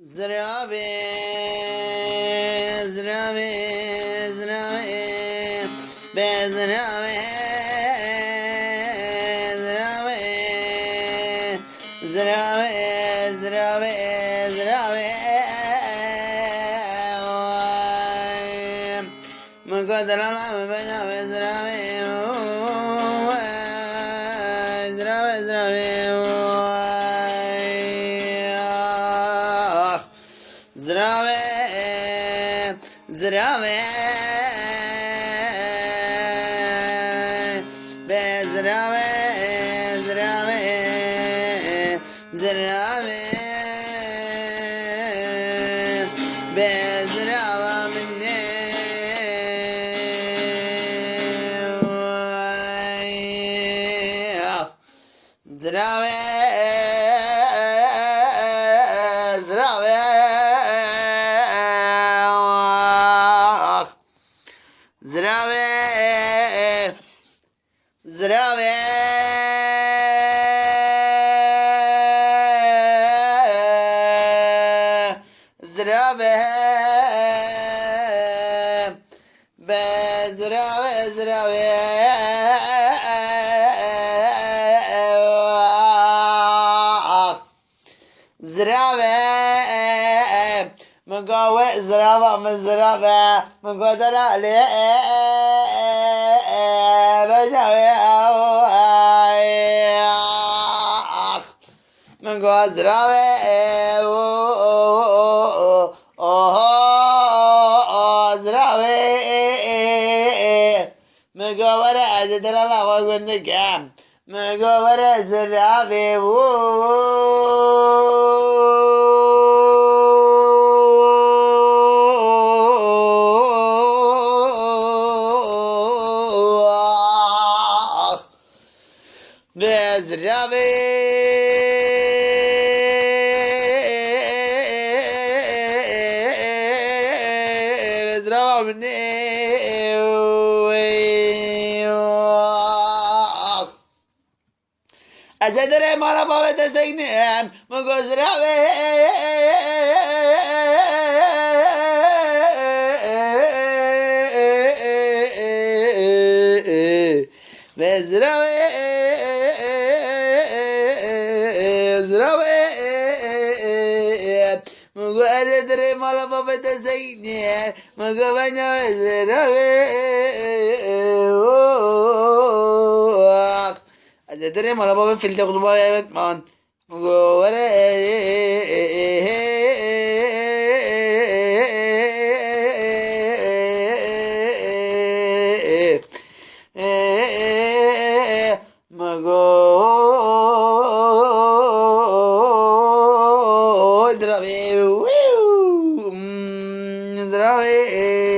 Zdravé, zdravé, zdravé, bezdravé, zdravé, zdravé, zdravé, zdravé. Mukodra lama bajave zdravé, zdravé, zdravé. Zdravé, zdravé, bezdravé, zdravé, zdravé, bezdrava minne. Zdravé, zdravé. Zdravé, zdravé, zdravé, bezdravé, zdravé, zdravé. مقاوي زرافة من زرافة مقدر عليه بجاوي مقاوي زرافة زرافة مقاوي عدد الله وقل نقام مقاوي زرافة Zdravé, zdrava minne. Azadere mala bavete segnem, mugo zdravé. Zdravé. Zdravé, mugo azadere mala bavete segnem, mugo banya zdravé. Azadere mala bavete filde kutuba evet man, mugo vare. Mago zdravé, zdravé.